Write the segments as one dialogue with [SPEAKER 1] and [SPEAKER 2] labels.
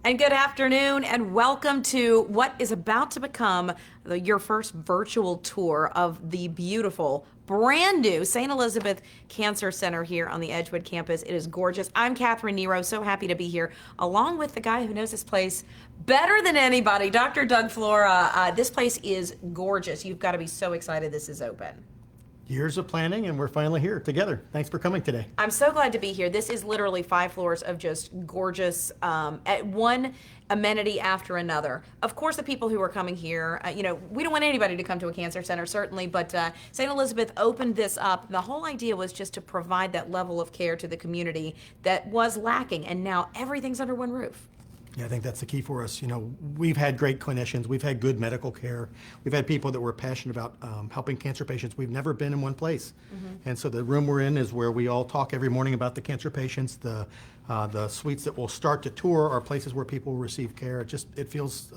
[SPEAKER 1] And good afternoon, and welcome to what is about to become your first virtual tour of the beautiful, brand new St. Elizabeth Cancer Center here on the Edgewood campus. It is gorgeous. I'm Kathrine Nero, so happy to be here, along with the guy who knows this place better than anybody, Dr. Doug Flora. This place is gorgeous. You've got to be so excited this is open.
[SPEAKER 2] Years of planning, and we're finally here together. Thanks for coming today.
[SPEAKER 1] I'm so glad to be here. This is literally 5 floors of just gorgeous, at one amenity after another. Of course, the people who are coming here, we don't want anybody to come to a cancer center, certainly, but St. Elizabeth opened this up. The whole idea was just to provide that level of care to the community that was lacking, and now everything's under one roof.
[SPEAKER 2] Yeah, I think that's the key for us. We've had great clinicians, we've had good medical care, we've had people that were passionate about helping cancer patients. We've never been in one place. And so the room we're in is where we all talk every morning about the cancer patients. The suites that will start to tour are places where people will receive care. It feels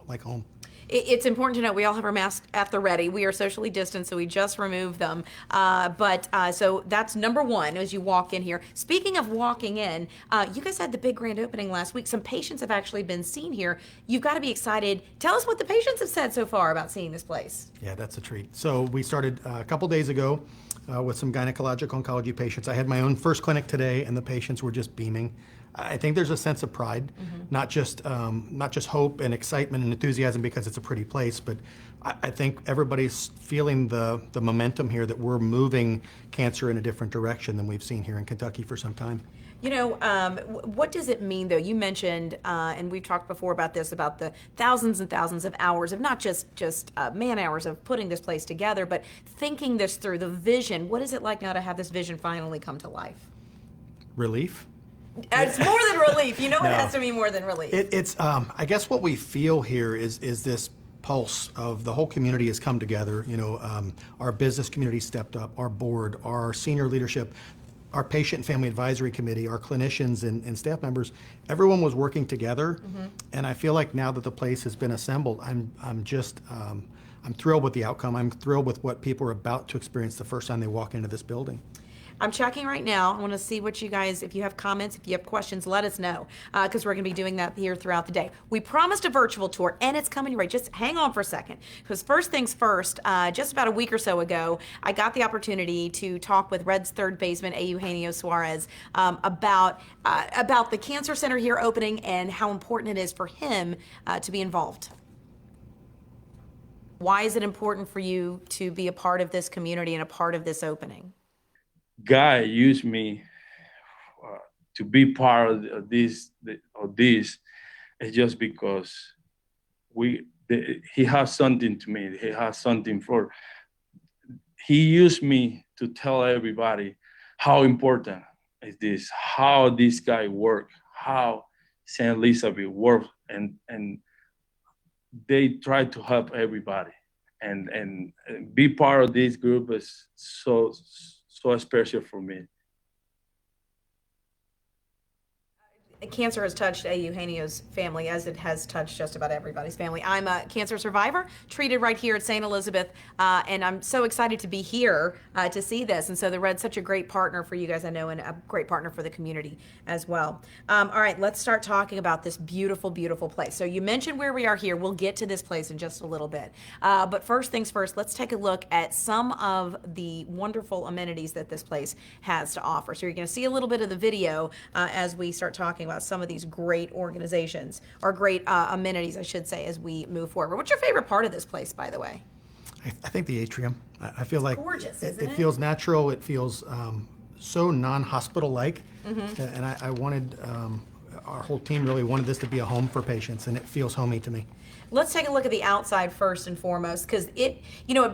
[SPEAKER 2] like home.
[SPEAKER 1] It's important to know we all have our masks at the ready. We are socially distanced, so we just remove them. So that's number one as you walk in here. Speaking of walking in, you guys had the big grand opening last week. Some patients have actually been seen here. You've got to be excited. Tell us what the patients have said so far about seeing this place.
[SPEAKER 2] Yeah, that's a treat. So we started a couple days ago with some gynecologic oncology patients. I had my own first clinic today, and the patients were just beaming. I think there's a sense of pride, not just hope and excitement and enthusiasm because it's a pretty place, but I think everybody's feeling the momentum here that we're moving cancer in a different direction than we've seen here in Kentucky for some time.
[SPEAKER 1] What does it mean, though? You mentioned, and we've talked before about this, about the thousands and thousands of hours of not just man hours of putting this place together, but thinking this through, the vision. What is it like now to have this vision finally come to life?
[SPEAKER 2] Relief.
[SPEAKER 1] It's more than relief. It has to be more than relief.
[SPEAKER 2] It's I guess what we feel here is this pulse of the whole community has come together. Our business community stepped up, our board, our senior leadership, our patient and family advisory committee, our clinicians and staff members. Everyone was working together, and I feel like now that the place has been assembled, I'm thrilled with the outcome. I'm thrilled with what people are about to experience the first time they walk into this building.
[SPEAKER 1] I'm checking right now. I want to see what you guys, if you have comments, if you have questions, let us know, because we're going to be doing that here throughout the day. We promised a virtual tour, and it's coming right. Just hang on for a second, because first things first, just about a week or so ago, I got the opportunity to talk with Red's third baseman, Eugenio Suarez, about the cancer center here opening and how important it is for him to be involved. Why is it important for you to be a part of this community and a part of this opening?
[SPEAKER 3] God used me to be part of this. It's just because he has something to me. He has something for. He used me to tell everybody how important is this, how this guy work, how St. Elizabeth works, and they try to help everybody, and be part of this group is so special for me.
[SPEAKER 1] Cancer has touched Eugenio's family as it has touched just about everybody's family. I'm a cancer survivor, treated right here at St. Elizabeth, and I'm so excited to be here to see this. And so the Red's such a great partner for you guys, I know, and a great partner for the community as well. All right, let's start talking about this beautiful, beautiful place. So you mentioned where we are here. We'll get to this place in just a little bit. But first things first, let's take a look at some of the wonderful amenities that this place has to offer. So you're going to see a little bit of the video as we start talking about some of these great organizations, or great amenities, I should say, as we move forward. What's your favorite part of this place, by the way?
[SPEAKER 2] I think the atrium. I feel like
[SPEAKER 1] gorgeous, isn't it?
[SPEAKER 2] It feels natural. It feels so non-hospital-like, and I wanted, our whole team really wanted this to be a home for patients, and it feels homey to me.
[SPEAKER 1] Let's take a look at the outside first and foremost, because it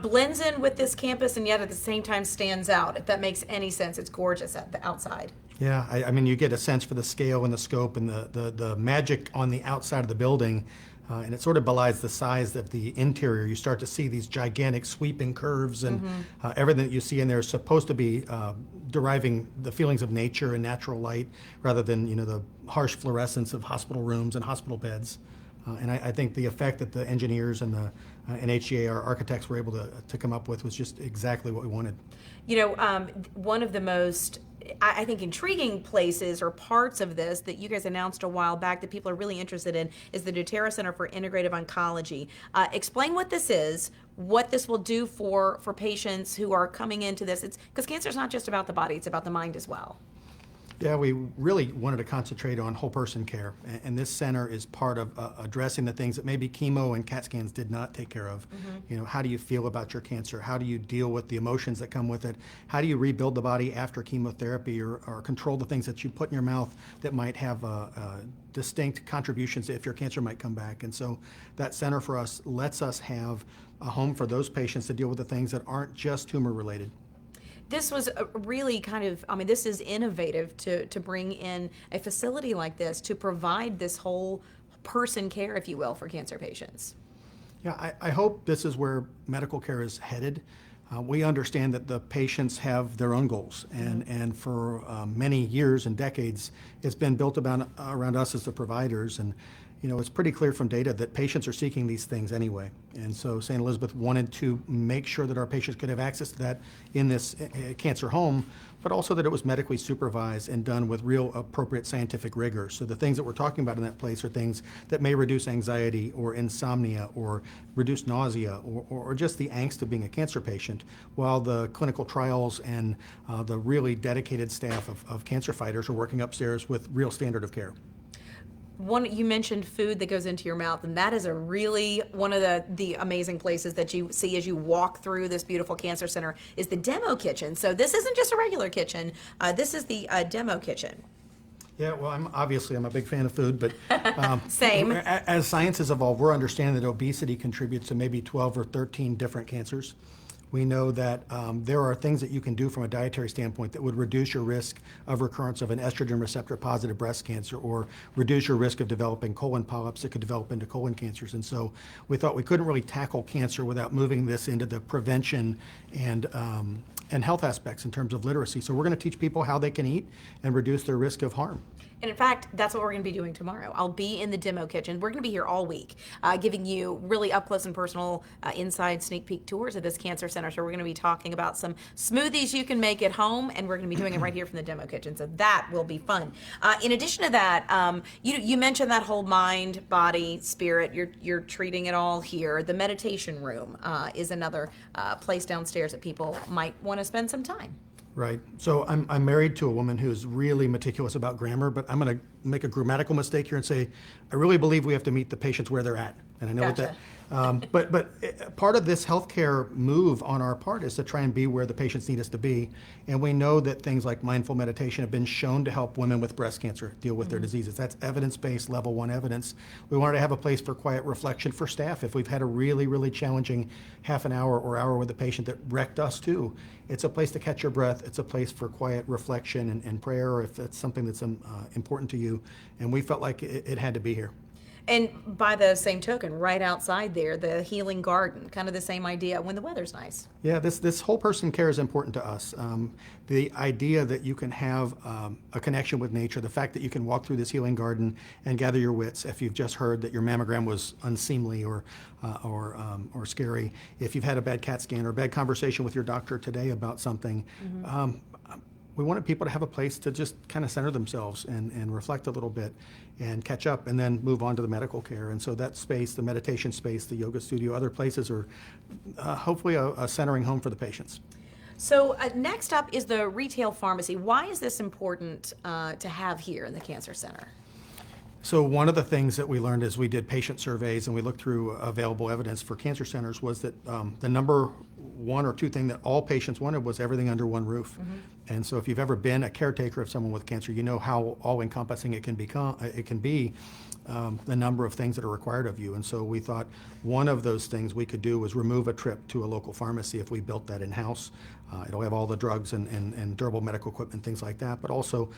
[SPEAKER 1] blends in with this campus and yet at the same time stands out, if that makes any sense. It's gorgeous at the outside.
[SPEAKER 2] Yeah, I mean, you get a sense for the scale and the scope and the magic on the outside of the building, and it sort of belies the size of the interior. You start to see these gigantic sweeping curves, and everything that you see in there is supposed to be deriving the feelings of nature and natural light rather than the harsh fluorescence of hospital rooms and hospital beds. And I think the effect that the engineers and the HGA, our architects, were able to come up with was just exactly what we wanted.
[SPEAKER 1] One of the most I think intriguing places or parts of this that you guys announced a while back that people are really interested in is the Doterra Center for Integrative Oncology. Explain what this is, what this will do for patients who are coming into this. It's because cancer is not just about the body; it's about the mind as well.
[SPEAKER 2] Yeah, we really wanted to concentrate on whole person care, and this center is part of addressing the things that maybe chemo and CAT scans did not take care of. You know, how do you feel about your cancer? How do you deal with the emotions that come with it? How do you rebuild the body after chemotherapy, or control the things that you put in your mouth that might have distinct contributions if your cancer might come back? And so that center for us lets us have a home for those patients to deal with the things that aren't just tumor related.
[SPEAKER 1] This was a really kind of, I mean, this is innovative to bring in a facility like this to provide this whole person care, if you will, for cancer patients.
[SPEAKER 2] Yeah, I hope this is where medical care is headed. We understand that the patients have their own goals, and for many years and decades, it's been built around us as the providers. And you know, it's pretty clear from data that patients are seeking these things anyway. And so St. Elizabeth wanted to make sure that our patients could have access to that in this cancer home, but also that it was medically supervised and done with real appropriate scientific rigor. So the things that we're talking about in that place are things that may reduce anxiety or insomnia or reduce nausea or just the angst of being a cancer patient, while the clinical trials and the really dedicated staff of cancer fighters are working upstairs with real standard of care.
[SPEAKER 1] You mentioned food that goes into your mouth, and that is a really one of the amazing places that you see as you walk through this beautiful cancer center is the demo kitchen. So this isn't just a regular kitchen. This is the demo kitchen.
[SPEAKER 2] Yeah, well, I'm a big fan of food, but
[SPEAKER 1] Same.
[SPEAKER 2] As science has evolved, we're understanding that obesity contributes to maybe 12 or 13 different cancers. We know that there are things that you can do from a dietary standpoint that would reduce your risk of recurrence of an estrogen receptor positive breast cancer, or reduce your risk of developing colon polyps that could develop into colon cancers. And so we thought we couldn't really tackle cancer without moving this into the prevention and health aspects in terms of literacy. So we're going to teach people how they can eat and reduce their risk of harm.
[SPEAKER 1] And in fact, that's what we're going to be doing tomorrow. I'll be in the demo kitchen. We're going to be here all week, giving you really up close and personal inside sneak peek tours of this cancer center. So we're going to be talking about some smoothies you can make at home, and we're going to be doing it right here from the demo kitchen. So that will be fun. In addition to that, you mentioned that whole mind, body, spirit. You're treating it all here. The meditation room is another place downstairs that people might want to spend some time.
[SPEAKER 2] Right. So I'm married to a woman who's really meticulous about grammar, but I'm going to make a grammatical mistake here and say, I really believe we have to meet the patients where they're at. And I know
[SPEAKER 1] Gotcha.
[SPEAKER 2] but part of this healthcare move on our part is to try and be where the patients need us to be. And we know that things like mindful meditation have been shown to help women with breast cancer deal with their diseases. That's evidence-based, level 1 evidence. We wanted to have a place for quiet reflection for staff. If we've had a really, really challenging half an hour or hour with a patient that wrecked us too, it's a place to catch your breath. It's a place for quiet reflection and prayer if it's something that's important to you. And we felt like it had to be here.
[SPEAKER 1] And by the same token, right outside there, the healing garden, kind of the same idea when the weather's nice.
[SPEAKER 2] Yeah, this whole person care is important to us. The idea that you can have a connection with nature, the fact that you can walk through this healing garden and gather your wits if you've just heard that your mammogram was unseemly or scary, if you've had a bad CAT scan or a bad conversation with your doctor today about something. We wanted people to have a place to just kind of center themselves and reflect a little bit and catch up and then move on to the medical care. And so that space, the meditation space, the yoga studio, other places are hopefully a centering home for the patients.
[SPEAKER 1] So next up is the retail pharmacy. Why is this important to have here in the Cancer Center?
[SPEAKER 2] So one of the things that we learned as we did patient surveys and we looked through available evidence for cancer centers was that the number one or two thing that all patients wanted was everything under one roof. And so if you've ever been a caretaker of someone with cancer, you know how all-encompassing it can be, the number of things that are required of you. And so we thought one of those things we could do was remove a trip to a local pharmacy if we built that in-house. It'll have all the drugs and durable medical equipment, things like that, but also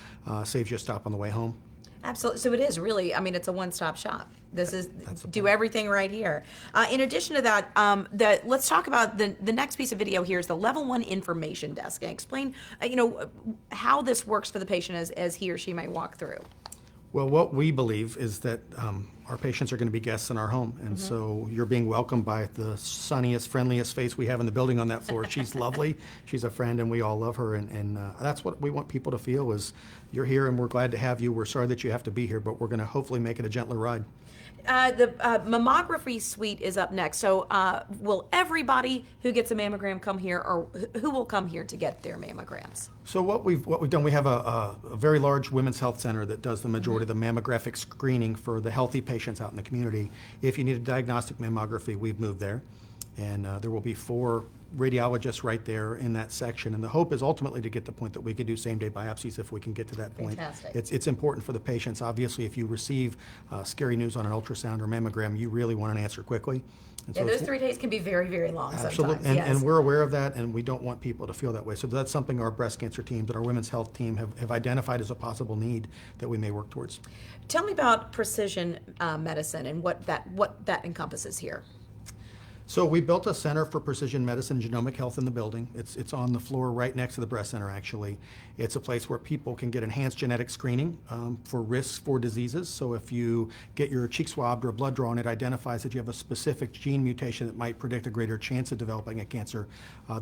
[SPEAKER 2] saves you a stop on the way home.
[SPEAKER 1] Absolutely. So it is really, I mean, it's a one-stop shop. This is do everything right here. In addition to that, let's talk about the next piece of video here is the level 1 information desk. And explain, how this works for the patient as he or she might walk through.
[SPEAKER 2] Well, what we believe is that our patients are going to be guests in our home. And so you're being welcomed by the sunniest, friendliest face we have in the building on that floor. She's lovely. She's a friend, and we all love her. And that's what we want people to feel is you're here, and we're glad to have you. We're sorry that you have to be here, but we're going to hopefully make it a gentler ride.
[SPEAKER 1] The Mammography Suite is up next. So will everybody who gets a mammogram come here, or who will come here to get their mammograms?
[SPEAKER 2] So what we've done, we have a very large women's health center that does the majority of the mammographic screening for the healthy patients out in the community. If you need a diagnostic mammography, we've moved there. And there will be 4 radiologists right there in that section. And the hope is ultimately to get to the point that we could do same-day biopsies if we can get to that point.
[SPEAKER 1] Fantastic.
[SPEAKER 2] It's important for the patients. Obviously, if you receive scary news on an ultrasound or mammogram, you really want an answer quickly. And
[SPEAKER 1] Yeah,
[SPEAKER 2] so
[SPEAKER 1] those 3 days can be very, very long
[SPEAKER 2] absolutely.
[SPEAKER 1] sometimes. Yes.
[SPEAKER 2] And we're aware of that, and we don't want people to feel that way. So that's something our breast cancer teams and our women's health team have identified as a possible need that we may work towards.
[SPEAKER 1] Tell me about precision medicine and what that encompasses here.
[SPEAKER 2] So we built a center for precision medicine, genomic health in the building. It's on the floor right next to the breast center, actually. It's a place where people can get enhanced genetic screening for risks for diseases. So if you get your cheek swabbed or blood drawn, it identifies that you have a specific gene mutation that might predict a greater chance of developing a cancer.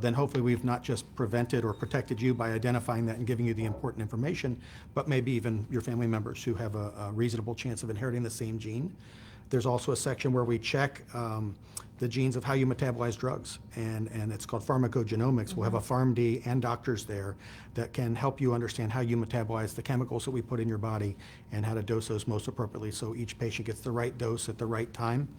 [SPEAKER 2] Then hopefully we've not just prevented or protected you by identifying that and giving you the important information, but maybe even your family members who have a reasonable chance of inheriting the same gene. There's also a section where we check the genes of how you metabolize drugs, and it's called Pharmacogenomics. We'll have a PharmD and doctors there that can help you understand how you metabolize the chemicals that we put in your body and how to dose those most appropriately so each patient gets the right dose at the right time.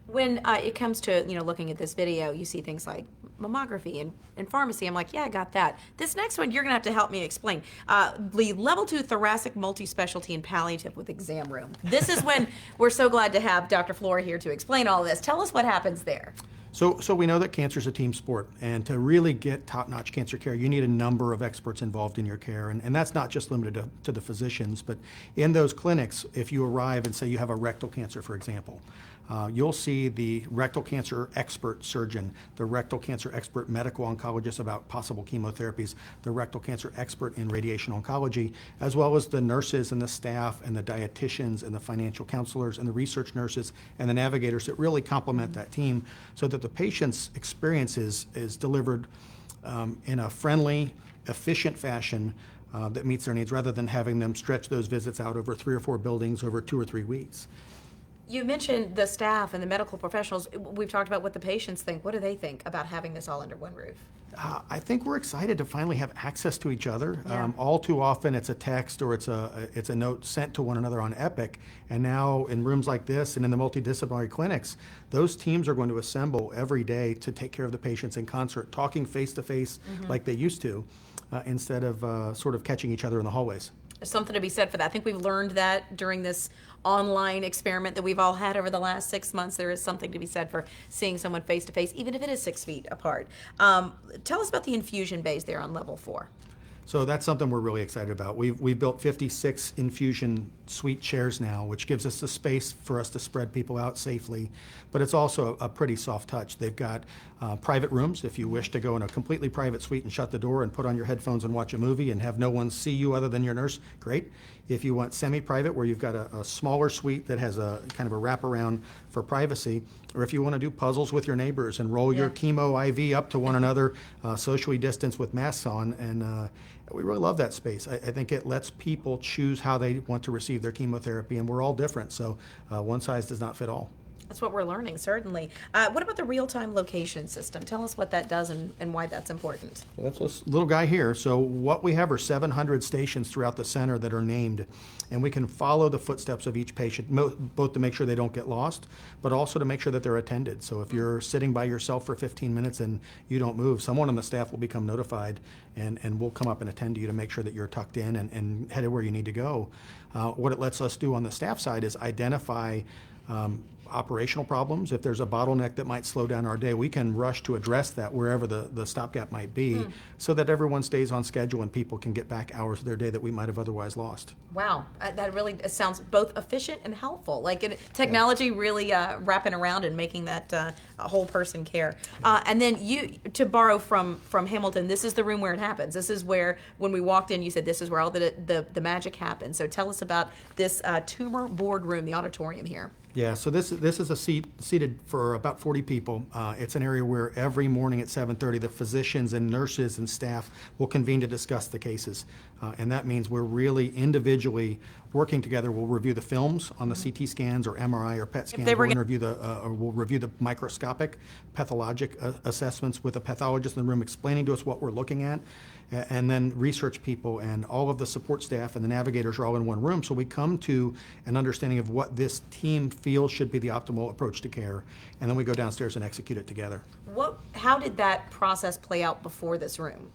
[SPEAKER 1] When it comes to looking at this video, you see things like mammography and pharmacy. I'm like, yeah, I got that. This next one, you're going to have to help me explain. The level 2 thoracic multi-specialty and palliative with exam room. This is when we're so glad to have Dr. Flora here to explain all this. Tell us what happens there.
[SPEAKER 2] So we know that cancer is a team sport, and to really get top-notch cancer care, you need a number of experts involved in your care, and that's not just limited to the physicians, but in those clinics, if you arrive and say you have a rectal cancer, for example, you'll see the rectal cancer expert surgeon, the rectal cancer expert medical oncologist about possible chemotherapies, the rectal cancer expert in radiation oncology, as well as the nurses and the staff and the dietitians and the financial counselors and the research nurses and the navigators that really complement that team so that the patient's experience is delivered in a friendly, efficient fashion that meets their needs rather than having them stretch those visits out over 3 or 4 buildings over 2 or 3 weeks.
[SPEAKER 1] You mentioned the staff and the medical professionals. We've talked about what the patients think. What do they think about having this all under one roof?
[SPEAKER 2] I think we're excited to finally have access to each other.
[SPEAKER 1] Yeah.
[SPEAKER 2] All too often it's a text or it's a note sent to one another on Epic. And now in rooms like this and in the multidisciplinary clinics, those teams are going to assemble every day to take care of the patients in concert, talking face to face like they used to, instead of sort of catching each other in the hallways.
[SPEAKER 1] There's something to be said for that. I think we've learned that during this online experiment that we've all had over the last 6 months. There is something to be said for seeing someone face to face, even if it is 6 feet apart. Tell us about the infusion bays there on level 4.
[SPEAKER 2] So that's something we're really excited about. We've built 56 infusion suite chairs now, which gives us the space for us to spread people out safely, but it's also a pretty soft touch. They've got private rooms if you wish to go in a completely private suite and shut the door and put on your headphones and watch a movie and have no one see you other than your nurse, great. If you want semi-private, where you've got a smaller suite that has a kind of a wraparound for privacy, or if you want to do puzzles with your neighbors and roll your chemo IV up to one another, socially distanced with masks on, and we really love that space. I think it lets people choose how they want to receive their chemotherapy, and we're all different, so one size does not fit all.
[SPEAKER 1] That's what we're learning, certainly. What about the real-time location system? Tell us what that does and why that's important.
[SPEAKER 2] Well, that's this little guy here. So what we have are 700 stations throughout the center that are named, and we can follow the footsteps of each patient, both to make sure they don't get lost, but also to make sure that they're attended. So if you're sitting by yourself for 15 minutes and you don't move, someone on the staff will become notified, and we'll come up and attend to you to make sure that you're tucked in and headed where you need to go. What it lets us do on the staff side is identify operational problems. If there's a bottleneck that might slow down our day, we can rush to address that wherever the stopgap might be, so that everyone stays on schedule and people can get back hours of their day that we might have otherwise lost.
[SPEAKER 1] Wow, that really sounds both efficient and helpful. Like technology really wrapping around and making that a whole person care. And then to borrow from Hamilton, this is the room where it happens. This is where, when we walked in, you said this is where all the magic happens. So tell us about this tumor boardroom, the auditorium here.
[SPEAKER 2] Yeah, so this is a seated for about 40 people. It's an area where every morning at 7:30, the physicians and nurses and staff will convene to discuss the cases. And that means we're really individually working together. We'll review the films on the CT scans or MRI or PET scans. We'll review the microscopic pathologic assessments with a pathologist in the room explaining to us what we're looking at. And then research people and all of the support staff and the navigators are all in one room. So we come to an understanding of what this team feels should be the optimal approach to care. And then we go downstairs and execute it together.
[SPEAKER 1] How did that process play out before this room?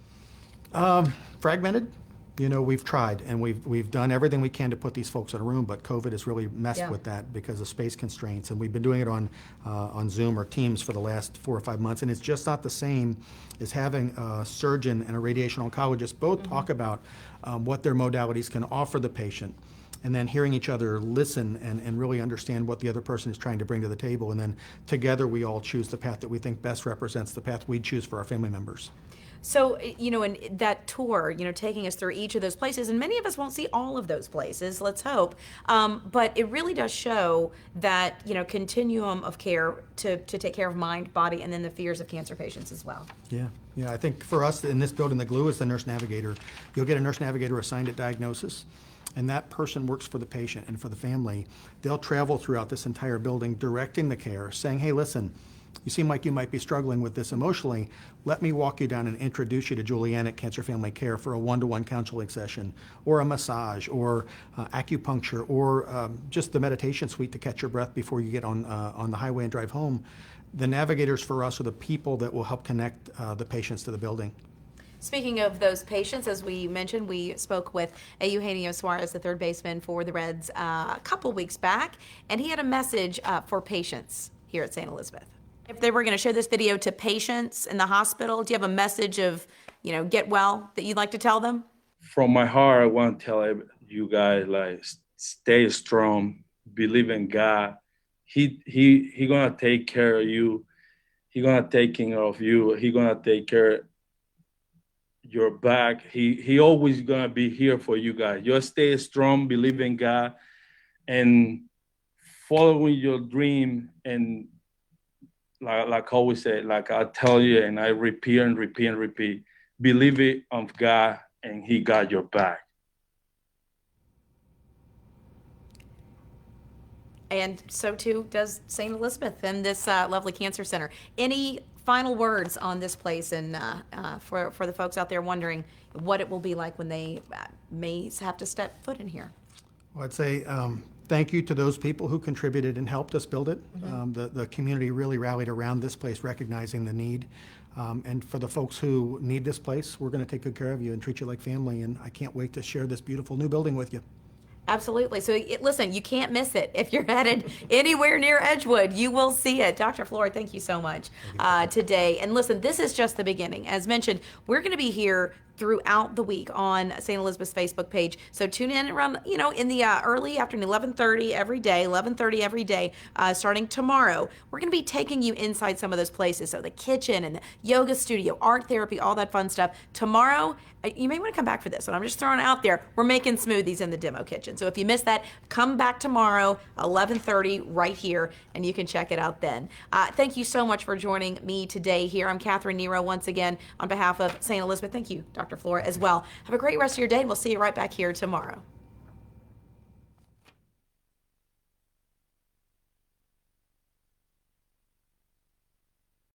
[SPEAKER 2] Fragmented. You know, we've tried and we've done everything we can to put these folks in a room, but COVID has really messed with that because of space constraints. And we've been doing it on Zoom or Teams for the last 4 or 5 months, and it's just not the same as having a surgeon and a radiation oncologist both talk about what their modalities can offer the patient, and then hearing each other listen and really understand what the other person is trying to bring to the table. And then together we all choose the path that we think best represents the path we choose for our family members.
[SPEAKER 1] So, in that tour, taking us through each of those places, and many of us won't see all of those places, let's hope, but it really does show that, continuum of care to take care of mind, body, and then the fears of cancer patients as well.
[SPEAKER 2] Yeah, I think for us in this building, the glue is the nurse navigator. You'll get a nurse navigator assigned at diagnosis, and that person works for the patient and for the family. They'll travel throughout this entire building directing the care, saying, hey, listen, you seem like you might be struggling with this emotionally. Let me walk you down and introduce you to Julianne at Cancer Family Care for a one-to-one counseling session, or a massage, or acupuncture, or just the meditation suite to catch your breath before you get on the highway and drive home. The navigators for us are the people that will help connect the patients to the building.
[SPEAKER 1] Speaking of those patients, as we mentioned, we spoke with Eugenio Suarez, the third baseman for the Reds, a couple weeks back, and he had a message for patients here at St. Elizabeth. If they were going to show this video to patients in the hospital, do you have a message of, get well that you'd like to tell them?
[SPEAKER 3] From my heart, I want to tell you guys, like, stay strong, believe in God. He gonna take care of you. He gonna take care of you. He gonna take care of your back. He always gonna be here for you guys. Just stay strong, believe in God, and following your dream. And like I always say, like I tell you, and I repeat and repeat and repeat, believe it on God, and He got your back.
[SPEAKER 1] And so too does St. Elizabeth and this lovely cancer center. Any final words on this place, and for the folks out there wondering what it will be like when they may have to step foot in here?
[SPEAKER 2] Well, I'd say thank you to those people who contributed and helped us build it. The community really rallied around this place, recognizing the need. And for the folks who need this place, we're going to take good care of you and treat you like family. And I can't wait to share this beautiful new building with you.
[SPEAKER 1] Absolutely. So listen, you can't miss it. If you're headed anywhere near Edgewood, you will see it. Dr. Flora, thank you so much today. And listen, this is just the beginning. As mentioned, we're going to be here throughout the week on St. Elizabeth's Facebook page. So tune in around, in the early afternoon, 11:30 every day, starting tomorrow. We're going to be taking you inside some of those places. So the kitchen and the yoga studio, art therapy, all that fun stuff. Tomorrow, you may want to come back for this one. I'm just throwing it out there. We're making smoothies in the demo kitchen. So if you missed that, come back tomorrow, 11:30 right here, and you can check it out then. Thank you so much for joining me today here. I'm Kathrine Nero once again on behalf of St. Elizabeth. Thank you, Dr. Flora, as well. Have a great rest of your day, and we'll see you right back here tomorrow.